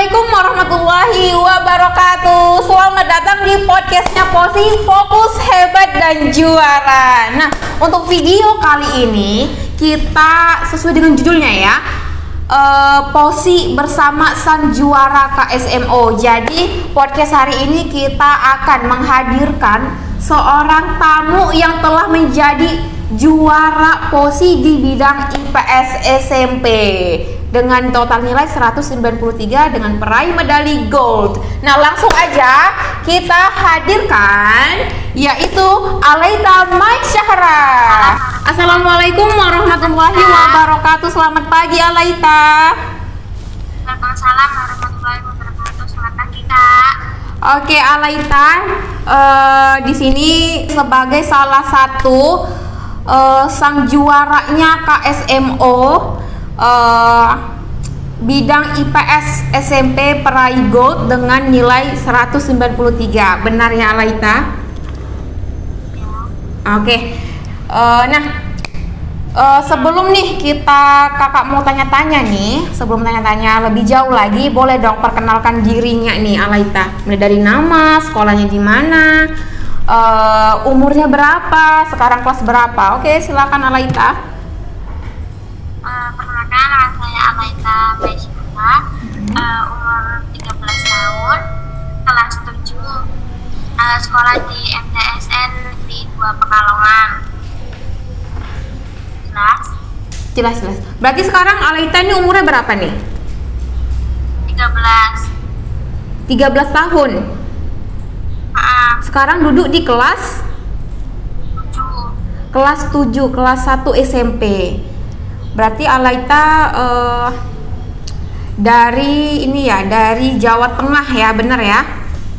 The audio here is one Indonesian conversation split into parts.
Assalamualaikum warahmatullahi wabarakatuh. Selamat datang di podcastnya Posi, Fokus Hebat dan Juara. Nah, untuk video kali ini kita sesuai dengan judulnya ya, Posi bersama sang juara KSMO. Jadi podcast hari ini kita akan menghadirkan seorang tamu yang telah menjadi juara Posi di bidang IPS SMP dengan total nilai 193 dengan peraih medali gold. Nah, langsung aja kita hadirkan yaitu Alaita Maisyahra. Assalamualaikum warahmatullahi wabarakatuh. Selamat pagi Alaita. Waalaikumsalam warahmatullahi wabarakatuh. Selamat pagi Kak. Oke Alaita, di sini sebagai salah satu sang juaranya KSMO bidang IPS SMP peraih gold dengan nilai 193. Benar ya Alaita? Oke. Sebelum nih kakak mau tanya-tanya nih, sebelum tanya-tanya lebih jauh lagi, boleh dong perkenalkan dirinya nih Alaita. Mulai dari nama, sekolahnya di mana, umurnya berapa, sekarang kelas berapa? Oke, silakan Alaita. Perkenalkan, nama saya Alaita Maisyahra, umur 13 tahun, kelas 7, sekolah di MTSN di 2 Pekalongan. Jelas? Jelas. Berarti sekarang Alaita ini umurnya berapa nih? 13 tahun. Sekarang duduk di kelas 7, kelas 1 SMP. Berarti Alaita dari Jawa Tengah ya, bener ya?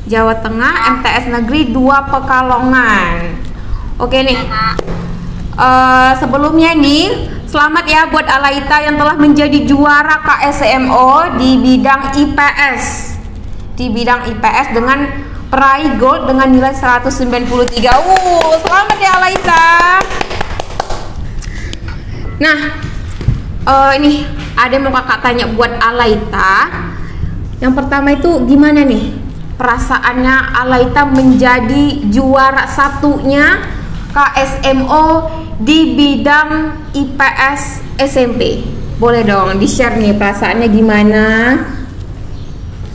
Jawa Tengah, MTS Negeri 2 Pekalongan. Oke nih. Sebelumnya nih, selamat ya buat Alaita yang telah menjadi juara KSMO di bidang IPS. Di bidang IPS dengan peraih gold dengan nilai 193. Selamat ya Alaita. Nah, ini ada yang mau kakak tanya buat Alaita. Yang pertama itu gimana nih perasaannya Alaita menjadi juara satunya KSMO di bidang IPS SMP? Boleh dong di-share nih perasaannya gimana?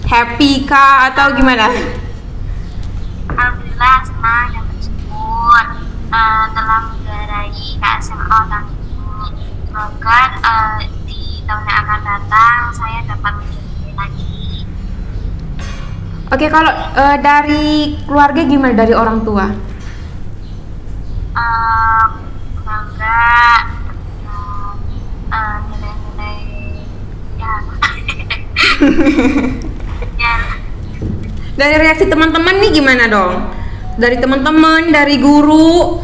Happy kah atau gimana? Alhamdulillah senang dan bersyukur telah menggerai KSMO tahun ini. Semoga di tahun yang akan datang saya dapat menjadi lagi. Oke, kalau dari keluarga gimana, dari orang tua? Bangga, nilai-nilai ya. Dari reaksi teman-teman nih gimana dong? Dari teman-teman, dari guru?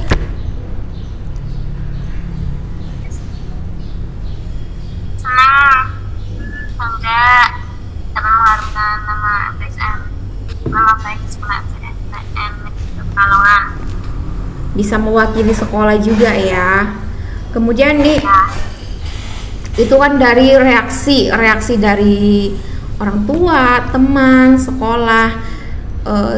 Senang, bangga, dapat mengharumkan nama MTSN, nama baik sekolah MTSN Pekalongan. Bisa mewakili sekolah juga ya. Kemudian nih, itu kan dari reaksi dari orang tua, teman, sekolah,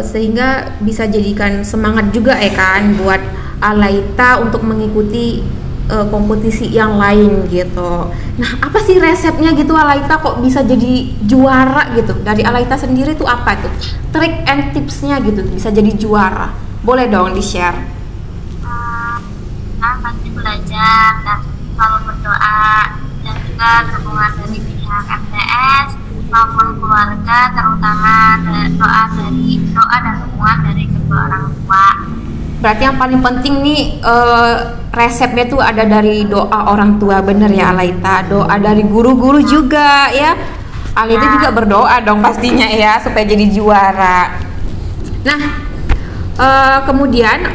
sehingga bisa jadikan semangat juga ya kan buat Alaita untuk mengikuti kompetisi yang lain gitu. Nah, apa sih resepnya gitu Alaita kok bisa jadi juara gitu? Dari Alaita sendiri tuh apa tuh trik and tipsnya gitu bisa jadi juara? Boleh dong di-share. Pasti belajar dan selalu berdoa, dan juga dukungan dari pihak MTS maupun keluarga, terutama doa dan dukungan dari kedua orang tua. Berarti yang paling penting nih resepnya tuh ada dari doa orang tua, bener ya Alaita? Doa dari guru-guru juga ya. Alaita juga berdoa dong pastinya ya supaya jadi juara. Nah, kemudian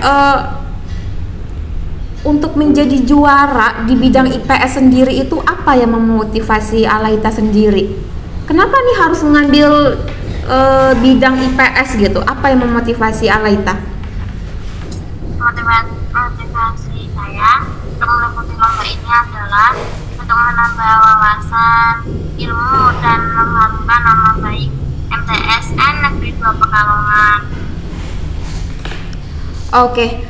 untuk menjadi juara di bidang IPS sendiri itu apa yang memotivasi Alaita sendiri? Kenapa nih harus mengambil bidang IPS gitu? Apa yang memotivasi Alaita? Motivasi saya untuk mengikuti lomba ini adalah untuk menambah wawasan, ilmu, dan mengharumkan nama baik MTSN Negeri 2 Pekalongan. Oke.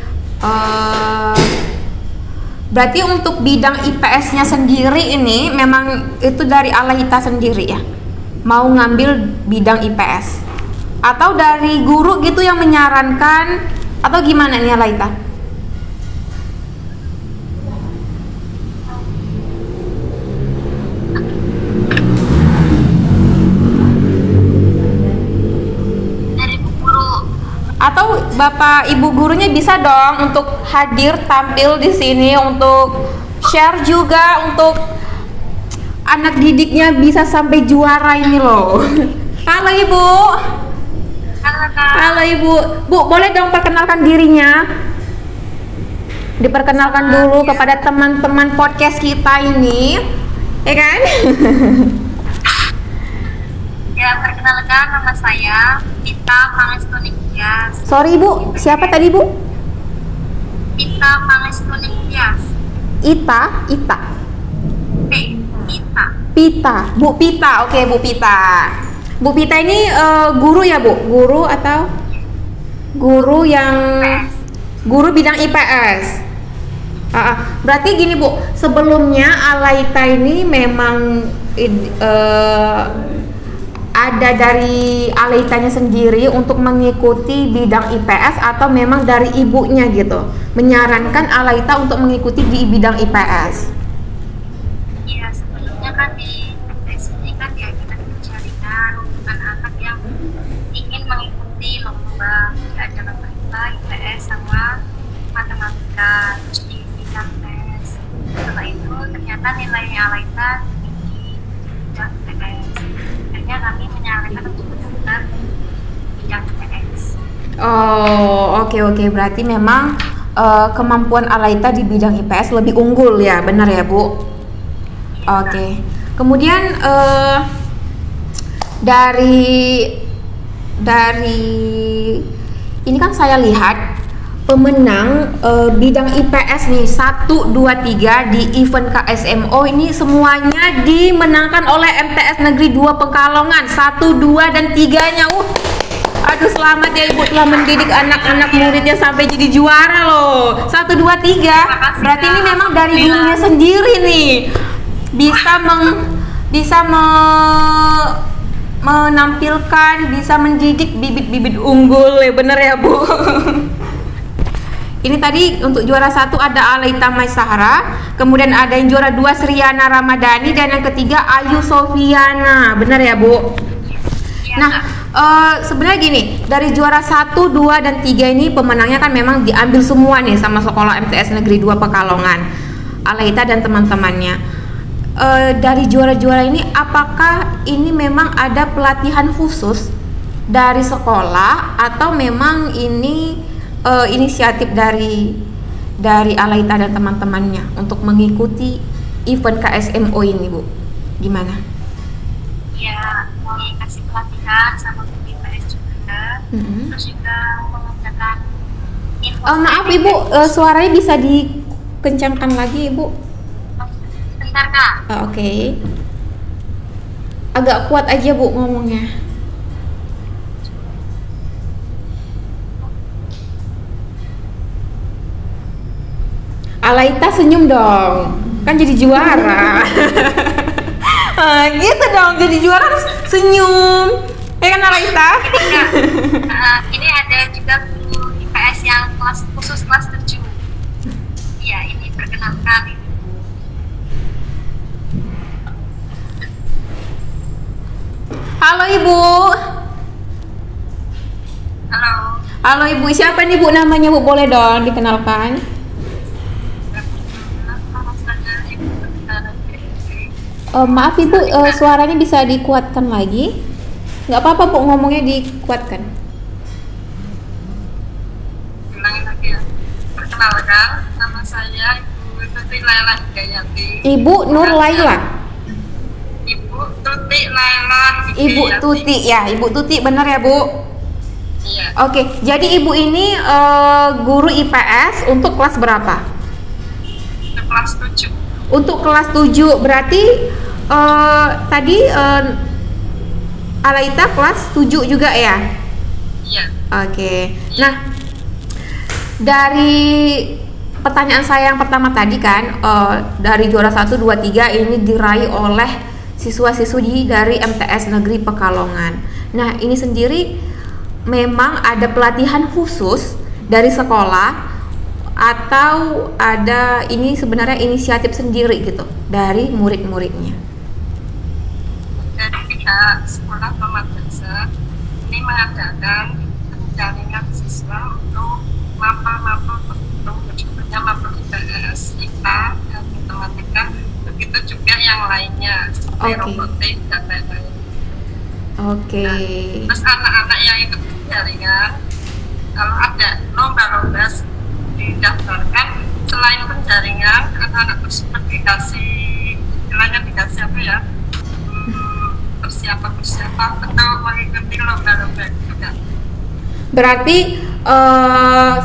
Berarti untuk bidang IPS-nya sendiri ini memang itu dari Alaita sendiri ya? Mau ngambil bidang IPS? Atau dari guru gitu yang menyarankan? Atau gimana nih Alaita? Dari Bu Guru. Atau Bapak Ibu gurunya bisa dong untuk hadir tampil di sini untuk share juga untuk anak didiknya bisa sampai juara ini loh. Halo Ibu. Halo Kak. Halo Ibu. Bu, boleh dong perkenalkan dirinya? Diperkenalkan dulu kepada teman-teman podcast kita ini. Ya kan? Ya, perkenalkan nama saya Ita Pangestuning-Tias. Sorry Ibu, siapa tadi Bu? Ita Pangestuning-Tias. Ita. Ita. Pita, Bu Pita, oke Bu Pita. Bu Pita ini guru ya Bu? Guru atau guru yang guru bidang IPS? Berarti gini Bu, sebelumnya Alaita ini memang ada dari Alaitanya sendiri untuk mengikuti bidang IPS atau memang dari ibunya gitu menyarankan Alaita untuk mengikuti di bidang IPS? Iya, sebelumnya kan di MTS ini kan ya kita mencarikan untuk anak-anak yang ingin mengikuti lomba di acara lomba IPS sama matematika terus di bidang tes. Setelah itu ternyata nilainya Alaita tinggi bidang IPS. Akhirnya kami menyarankan untuk mendaftar bidang IPS. Oh, oke. Berarti memang kemampuan Alaita di bidang IPS lebih unggul ya, benar ya Bu? Oke. Kemudian dari ini kan saya lihat pemenang bidang IPS nih 1, 2, 3 di event KSMO ini semuanya dimenangkan oleh MTS Negeri 2 Pekalongan 1, 2 dan 3-nya. Aduh, selamat ya Ibu telah mendidik anak-anak muridnya sampai jadi juara loh. 1, 2, 3. Berarti ini memang dari gurunya sendiri nih. Bisa menampilkan, bisa mendidik bibit-bibit unggul ya, bener ya Bu? Ini tadi untuk juara 1 ada Alaita Maisahara, kemudian ada yang juara 2 Sriana Ramadhani, dan yang ketiga Ayu Sofiana, bener ya Bu? Nah, sebenarnya gini, dari juara 1, 2, dan 3 ini pemenangnya kan memang diambil semua nih sama sekolah MTS Negeri 2 Pekalongan, Alaita dan teman-temannya. Dari juara-juara ini, apakah ini memang ada pelatihan khusus dari sekolah atau memang ini inisiatif dari Alaita dan teman-temannya untuk mengikuti event KSMO ini Bu? Gimana? Ya, mau kasih pelatihan sama IPS juga, terus juga mengadakan info. Maaf Ibu, suaranya bisa dikencangkan lagi Ibu? Bentar Kak. Oke. Agak kuat aja Bu ngomongnya. Alaita senyum dong, kan jadi juara. Gitu dong, jadi juara harus senyum. Ya kan Alaita? Ini ada juga guru IPS yang khusus kelas 7. Ya, ini perkenalkan. Halo Ibu. Halo. Halo Ibu, siapa nih Bu namanya Bu? Boleh dong dikenalkan? Maaf Ibu, suaranya bisa dikuatkan lagi? Nggak apa-apa Bu, ngomongnya dikuatkan. Bilangin lagi ya. Perkenalkan, nama saya Ibu Tuti Laila Hidayati. Ibu Nur Laila. Ibu Tuti Laila Hidayati. Ibu Tuti ya, Ibu Tuti benar ya Bu? Iya. Oke, jadi Ibu ini guru IPS untuk kelas berapa? Kelas 7. Untuk kelas 7 berarti tadi Alaita kelas 7 juga ya? Iya. Oke. Nah, dari pertanyaan saya yang pertama tadi kan, dari juara 1, 2, 3 ini diraih oleh siswa-siswi dari MTS Negeri Pekalongan. Nah, ini sendiri memang ada pelatihan khusus dari sekolah atau ada ini sebenarnya inisiatif sendiri gitu dari murid-muridnya? Dari pihak sekolah madrasah ini mengadakan jaringan siswa untuk mapel-mapel berikutnya mapel IPS, IPA, dan matematika, begitu juga yang lainnya seperti robotik dan lain-lain. Oke. Nah, terus anak-anak yang ikut jaringan, kalau ada lomba-lomba didaftarkan, selain penjaringan, anak-anak tersebut dikasih apa ya, persiapan untuk mengikuti lomba-lomba juga. Berarti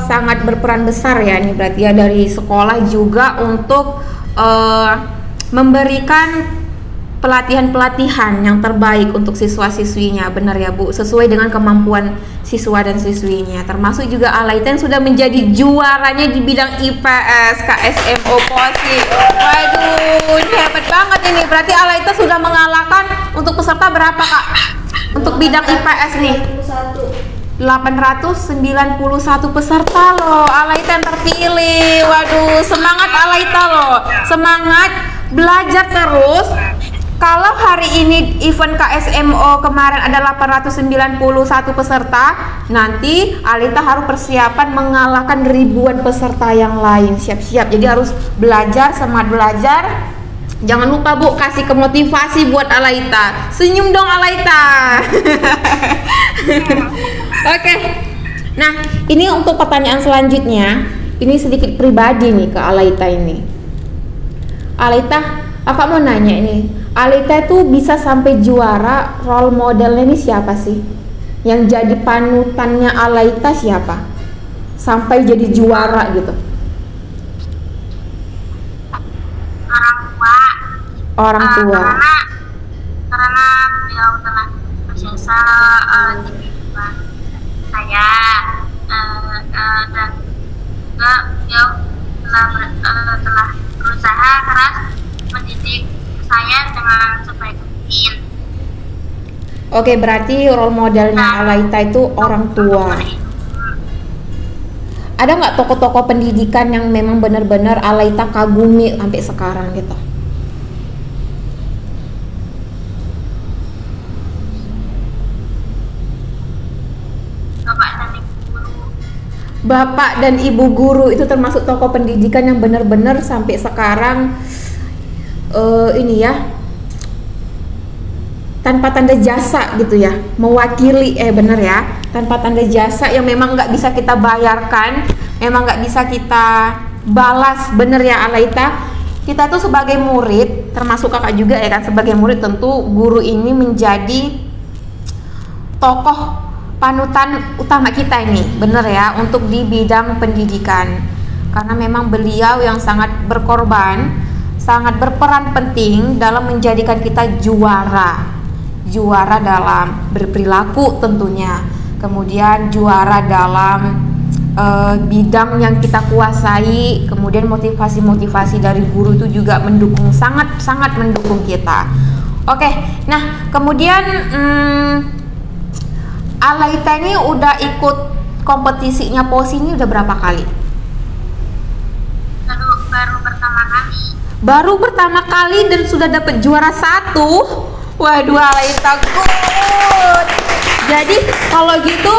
sangat berperan besar ya ini berarti ya dari sekolah juga untuk memberikan pelatihan-pelatihan yang terbaik untuk siswa-siswinya, benar ya Bu, sesuai dengan kemampuan siswa dan siswinya. Termasuk juga Alaita yang sudah menjadi juaranya di bidang IPS KSMO POSI. Waduh, ini hebat banget ini. Berarti Alaita sudah mengalahkan untuk peserta berapa Kak? Untuk bidang IPS nih? 891 peserta loh. Alaita yang terpilih. Waduh, semangat Alaita loh. Semangat belajar terus. Kalau hari ini event KSMO kemarin ada 891 peserta, nanti Alaita harus persiapan mengalahkan ribuan peserta yang lain. Siap-siap. Jadi harus belajar, semangat belajar. Jangan lupa Bu, kasih kemotivasi buat Alaita. Senyum dong Alaita. Oke. Nah, ini untuk pertanyaan selanjutnya. Ini sedikit pribadi nih ke Alaita ini. Alaita, Kakak mau nanya ini. Alaita itu bisa sampai juara, role modelnya ini siapa sih? Yang jadi panutannya Alaita siapa? Sampai jadi juara gitu. Orang tua. Karena beliau telah berjasa di kehidupan saya, dan juga beliau telah berusaha keras mendidik saya dengan sebaik mungkin. Oke, berarti role modelnya Alaita itu orang tua. Ada nggak tokoh-tokoh pendidikan yang memang benar-benar Alaita kagumi sampai sekarang gitu? Bapak dan Ibu guru itu termasuk tokoh pendidikan yang benar-benar sampai sekarang ini ya, tanpa tanda jasa gitu ya, mewakili bener ya, tanpa tanda jasa yang memang nggak bisa kita bayarkan, memang nggak bisa kita balas, bener ya Alaita. Kita tuh sebagai murid, termasuk kakak juga ya kan, sebagai murid tentu guru ini menjadi tokoh panutan utama kita ini, bener ya, untuk di bidang pendidikan, karena memang beliau yang sangat berkorban, sangat berperan penting dalam menjadikan kita juara dalam berperilaku tentunya, kemudian juara dalam bidang yang kita kuasai, kemudian motivasi dari guru itu juga mendukung, sangat mendukung kita. Oke, nah kemudian Alaita ini udah ikut kompetisinya POSI ini udah berapa kali? Baru pertama kali dan sudah dapat juara 1. Waduh, Alaita good. Jadi kalau gitu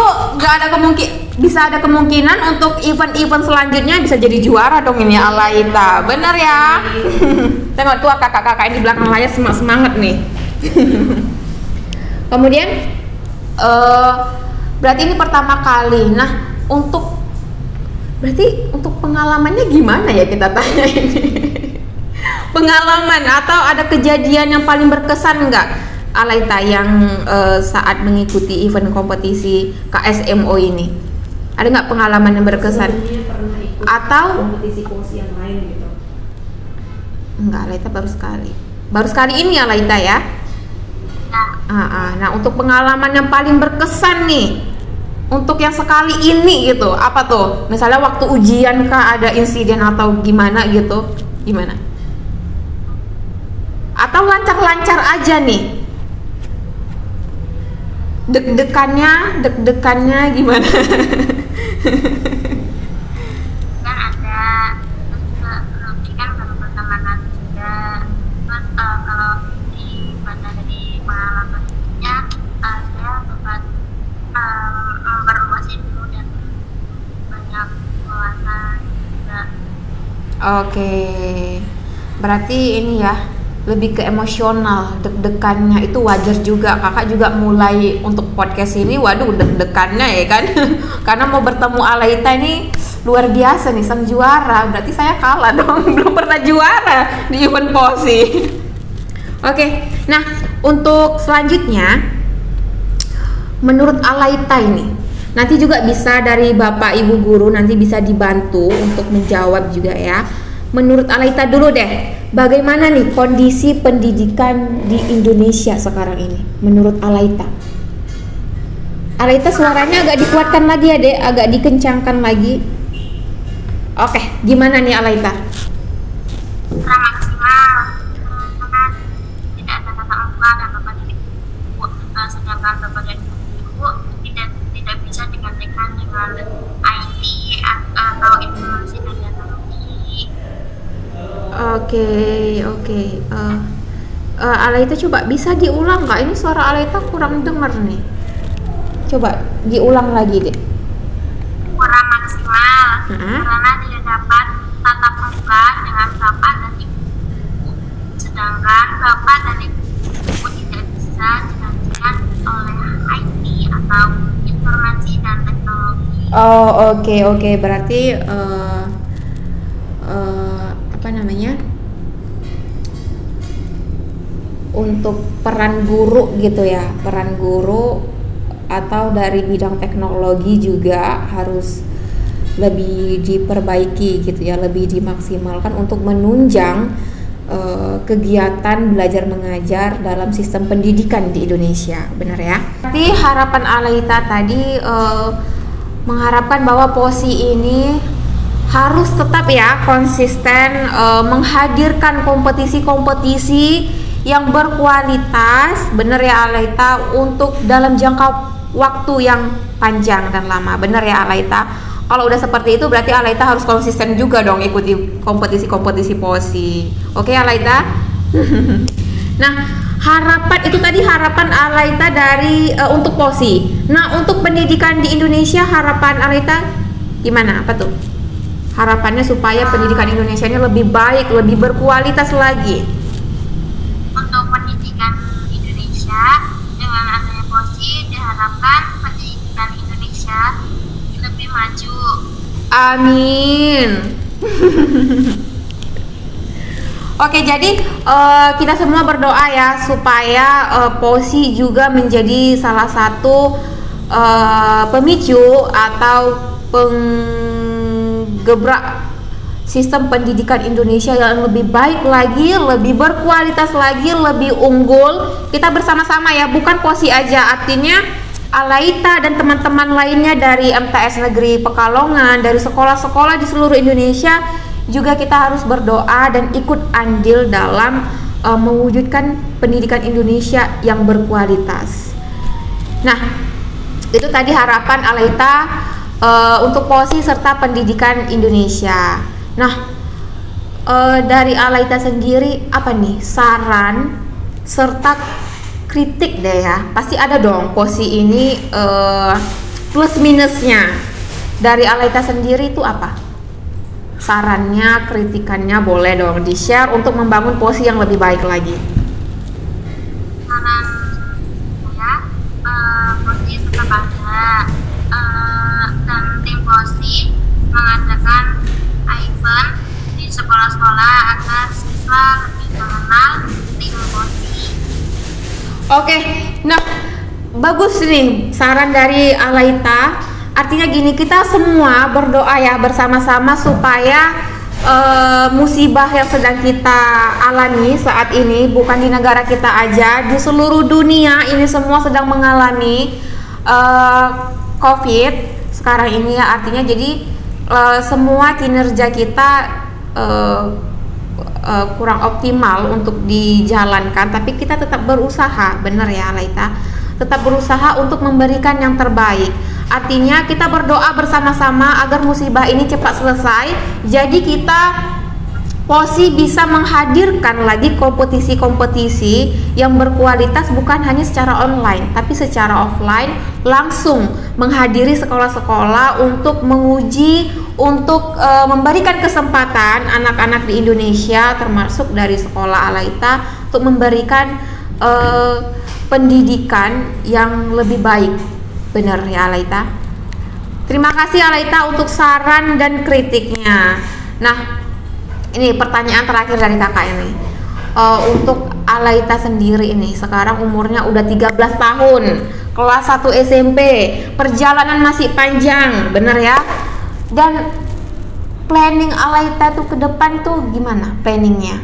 bisa ada kemungkinan untuk event-event selanjutnya bisa jadi juara dong ini Alaita. Bener ya? Tengok tuh kakak-kakak ini di belakang layar semangat nih. Kemudian berarti ini pertama kali. Nah, berarti untuk pengalamannya gimana ya kita tanya ini? Pengalaman atau ada kejadian yang paling berkesan nggak Alaita yang saat mengikuti event kompetisi KSMO ini? Ada nggak pengalaman yang berkesan? Pernah ikut atau kompetisi POSI yang lain gitu? Enggak, Alaita baru sekali. Baru sekali ini ya Alaita ya? Nah, untuk pengalaman yang paling berkesan nih, untuk yang sekali ini gitu, apa tuh? Misalnya waktu ujian kah ada insiden atau gimana gitu? Gimana? Atau lancar-lancar aja nih? Deg-degannya gimana? Kan ada, terus juga kan baru pertama kali juga. Terus kalau di pada dari pengalaman berikutnya, saya dapat memperluas ilmu dan banyak wawasan juga. Oke, berarti ini ya lebih ke emosional, deg-degannya itu wajar juga. Kakak juga mulai untuk podcast ini, waduh deg-degannya ya kan. Karena mau bertemu Alaita ini luar biasa nih, sang juara. Berarti saya kalah dong, belum pernah juara di event POSI. Oke, nah untuk selanjutnya, menurut Alaita ini, nanti juga bisa dari Bapak Ibu Guru nanti bisa dibantu untuk menjawab juga ya. Menurut Alaita dulu deh, bagaimana nih kondisi pendidikan di Indonesia sekarang ini? Menurut Alaita. Alaita suaranya agak dikuatkan lagi ya dek, agak dikencangkan lagi. Oke, gimana nih Alaita? Kurang maksimal, karena tidak ada tatap muka dan Bapak dan Ibu, sedangkan Bapak dan Ibu tidak bisa digantikan dengan IT atau informasi dan teknologi. Oke. Alaita coba bisa diulang nggak? Ini suara Alaita kurang dengar nih. Coba diulang lagi deh. Kurang maksimal, karena tidak dapat tatap muka dengan Bapak dan Ibu. Sedangkan Bapak dan Ibu tidak bisa digantikan oleh IT atau informasi dan teknologi. Oh, oke. Berarti apa namanya? Untuk peran guru gitu ya, peran guru atau dari bidang teknologi juga harus lebih diperbaiki gitu ya, lebih dimaksimalkan untuk menunjang kegiatan belajar mengajar dalam sistem pendidikan di Indonesia, benar ya? Tapi harapan Alaita tadi mengharapkan bahwa POSI ini harus tetap ya konsisten menghadirkan kompetisi-kompetisi yang berkualitas, bener ya Alaita, untuk dalam jangka waktu yang panjang dan lama, bener ya Alaita. Kalau udah seperti itu berarti Alaita harus konsisten juga dong ikuti kompetisi-kompetisi POSI. Oke Alaita? Nah, harapan itu tadi harapan Alaita dari untuk POSI. Nah, untuk pendidikan di Indonesia harapan Alaita gimana? Apa tuh? Harapannya supaya pendidikan Indonesia ini lebih baik, lebih berkualitas lagi. Untuk pendidikan Indonesia, dengan adanya POSI diharapkan pendidikan Indonesia lebih maju. Amin. Oke, jadi kita semua berdoa ya supaya POSI juga menjadi salah satu pemicu atau penggebrak sistem pendidikan Indonesia yang lebih baik lagi, lebih berkualitas lagi, lebih unggul. Kita bersama-sama ya, bukan POSI aja, artinya Alaita dan teman-teman lainnya dari MTS Negeri Pekalongan, dari sekolah-sekolah di seluruh Indonesia juga kita harus berdoa dan ikut andil dalam mewujudkan pendidikan Indonesia yang berkualitas. Nah, itu tadi harapan Alaita untuk POSI serta pendidikan Indonesia. Nah, dari Alaita sendiri apa nih saran serta kritik deh ya, pasti ada dong POSI ini plus minusnya. Dari Alaita sendiri itu apa sarannya, kritikannya, boleh dong di share untuk membangun POSI yang lebih baik lagi. Saran saya, POSI tetap ada, dan tim POSI mengadakan event di sekolah-sekolah agar siswa lebih mengenal tim POSI. Oke, nah bagus nih saran dari Alaita. Artinya gini, kita semua berdoa ya bersama-sama supaya musibah yang sedang kita alami saat ini, bukan di negara kita aja, di seluruh dunia ini semua sedang mengalami COVID sekarang ini ya. Artinya jadi semua kinerja kita kurang optimal untuk dijalankan, tapi kita tetap berusaha, benar ya Alaita, tetap berusaha untuk memberikan yang terbaik. Artinya kita berdoa bersama-sama agar musibah ini cepat selesai, jadi kita POSI bisa menghadirkan lagi kompetisi-kompetisi yang berkualitas, bukan hanya secara online tapi secara offline, langsung menghadiri sekolah-sekolah untuk menguji, untuk memberikan kesempatan anak-anak di Indonesia termasuk dari sekolah Alaita untuk memberikan pendidikan yang lebih baik. Benar ya Alaita? Terima kasih Alaita untuk saran dan kritiknya. Nah, ini pertanyaan terakhir dari kakak ini. Untuk Alaita sendiri ini sekarang umurnya udah 13 tahun, kelas 1 SMP, perjalanan masih panjang, bener ya? Dan planning Alaita tuh ke depan tuh gimana planningnya?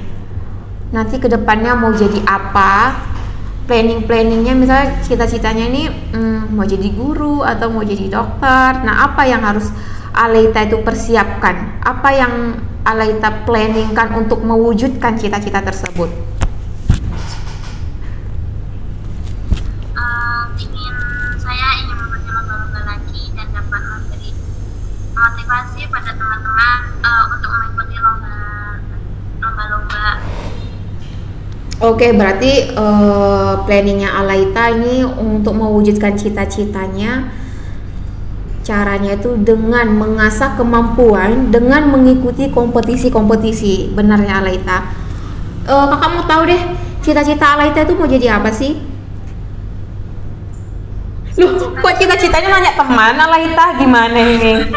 Nanti ke depannya mau jadi apa? Planningnya misalnya cita-citanya ini mau jadi guru atau mau jadi dokter. Nah, apa yang harus Alaita itu persiapkan? Apa yang Alaita planningkan untuk mewujudkan cita-cita tersebut? Saya ingin membuat lomba-lomba lagi dan dapat memberi motivasi pada teman-teman untuk mengikuti lomba-lomba. Oke, berarti planningnya Alaita ini untuk mewujudkan cita-citanya, caranya itu dengan mengasah kemampuan, dengan mengikuti kompetisi-kompetisi. Benar ya Alaita? Kakak mau tahu deh, cita-cita Alaita itu mau jadi apa sih? Loh, kok cita-citanya nanya teman Alaita, gimana ini?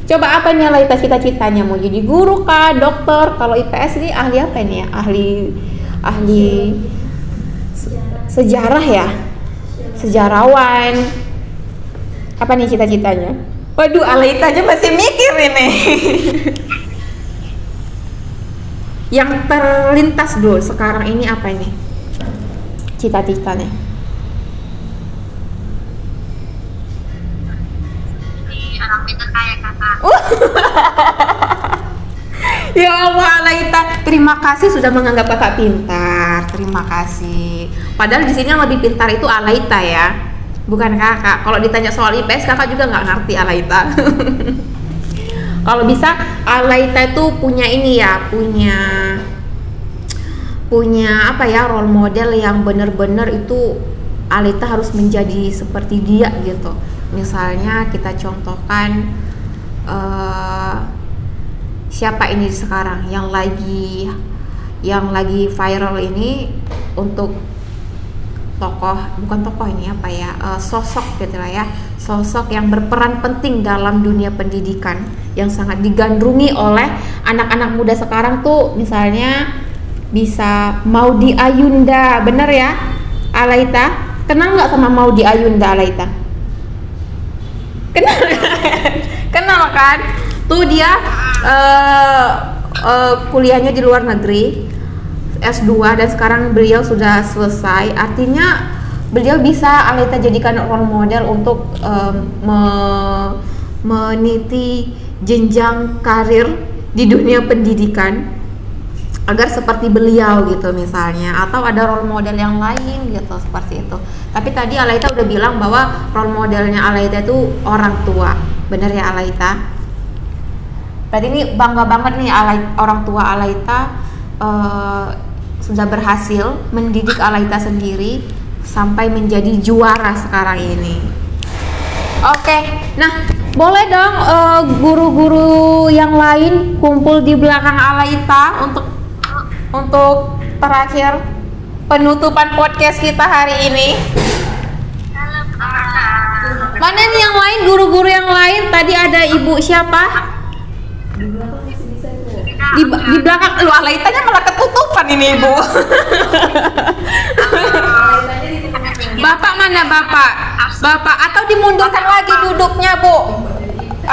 Coba apa nih Alaita cita-citanya? Mau jadi guru kah, dokter? Kalau IPS ini ahli apa ini ya? Ahli sejarah ya? Sejarawan. Apa nih cita-citanya? Waduh, Alaita aja masih mikir ini. Yang terlintas dulu sekarang ini apa ini? Cita-citanya? Jadi anak pintar kayak kakak. Ya Allah Alaita, terima kasih sudah menganggap kakak pintar. Terima kasih. Padahal di sini yang lebih pintar itu Alaita ya, bukan kakak. Kalau ditanya soal IPS kakak juga nggak ngerti Alaita. Kalau bisa Alaita itu punya ini ya, punya apa ya, role model yang benar-benar itu Alaita harus menjadi seperti dia gitu. Misalnya kita contohkan siapa ini sekarang yang lagi viral ini, untuk bukan tokoh ini apa ya, sosok gitu lah ya, sosok yang berperan penting dalam dunia pendidikan yang sangat digandrungi oleh anak-anak muda sekarang tuh. Misalnya bisa Maudy Ayunda, bener ya Alaita? Kenal nggak sama Maudy Ayunda Alaita? Kenal kan? Tuh dia kuliahnya di luar negeri, S2, dan sekarang beliau sudah selesai. Artinya beliau bisa Alaita jadikan role model untuk meniti jenjang karir di dunia pendidikan agar seperti beliau gitu misalnya, atau ada role model yang lain gitu seperti itu. Tapi tadi Alaita udah bilang bahwa role modelnya Alaita itu orang tua, bener ya Alaita? Berarti ini bangga banget nih orang tua Alaita sudah berhasil mendidik Alaita sendiri sampai menjadi juara sekarang ini. Oke, nah boleh dong guru-guru yang lain kumpul di belakang Alaita untuk terakhir penutupan podcast kita hari ini. Mana nih yang lain, guru-guru yang lain? Tadi ada ibu siapa? Di belakang lu, Alaitanya malah ketutupan ini ibu. Bapak mana bapak? Bapak atau dimundurkan lagi duduknya bu?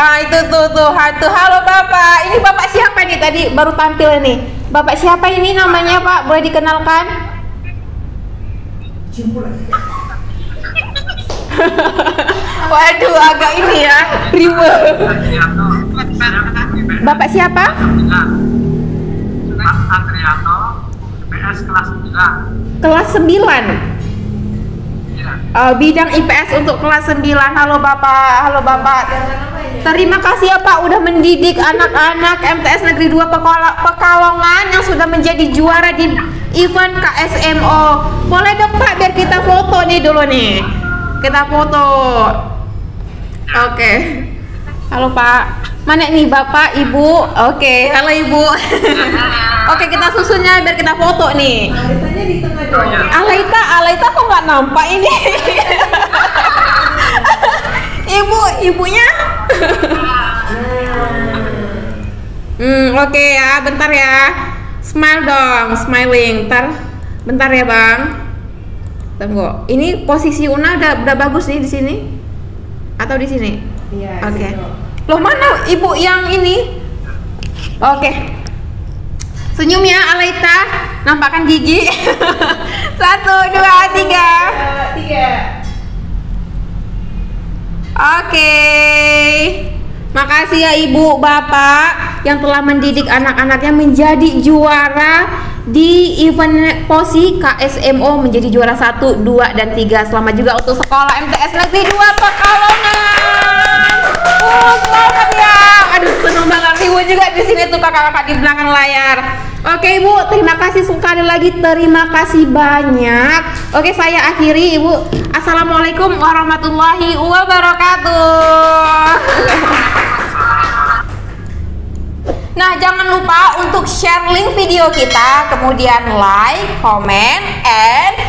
Itu tuh hantu. Halo Bapak, ini Bapak siapa nih tadi baru tampil nih? Bapak siapa ini namanya Pak? Boleh dikenalkan? Waduh, agak ini ya, ribet. Bapak siapa? Adriano, IPS kelas 9. Kelas 9. Bidang IPS untuk kelas 9. Halo Bapak, halo Bapak. Terima kasih ya Pak udah mendidik anak-anak MTS Negeri 2 Pekalongan yang sudah menjadi juara di event KSMO. Boleh dong Pak biar kita foto nih dulu nih. Kita foto. Oke. Halo Pak. Mana nih Bapak, Ibu? Oke, halo Ibu. Oke, kita susunnya biar kita foto nih. Alaitanya di tengah dong. Alaita kok nggak nampak ini? Ibunya? Oke ya, bentar ya. Smile dong, smiling. Bentar ya Bang. Tunggu. Ini posisi Una udah bagus nih di sini? Atau di sini? Iya. Oke. Loh mana Ibu yang ini? Oke. Senyum ya Alaita, nampakkan gigi. 1, 2, 3. 3. Oke. Makasih ya Ibu Bapak yang telah mendidik anak-anaknya menjadi juara di event POSI KSMO, menjadi juara 1, 2, dan 3. Selamat juga untuk sekolah MTS Negeri 2 Pekalongan. Selamat ya. Aduh, seneng banget Ibu juga di sini tuh kakak-kakak di belakang layar. Oke Ibu, terima kasih sekali lagi, terima kasih banyak. Oke, saya akhiri Ibu. Assalamualaikum warahmatullahi wabarakatuh. Nah, jangan lupa untuk share link video kita, kemudian like, comment, and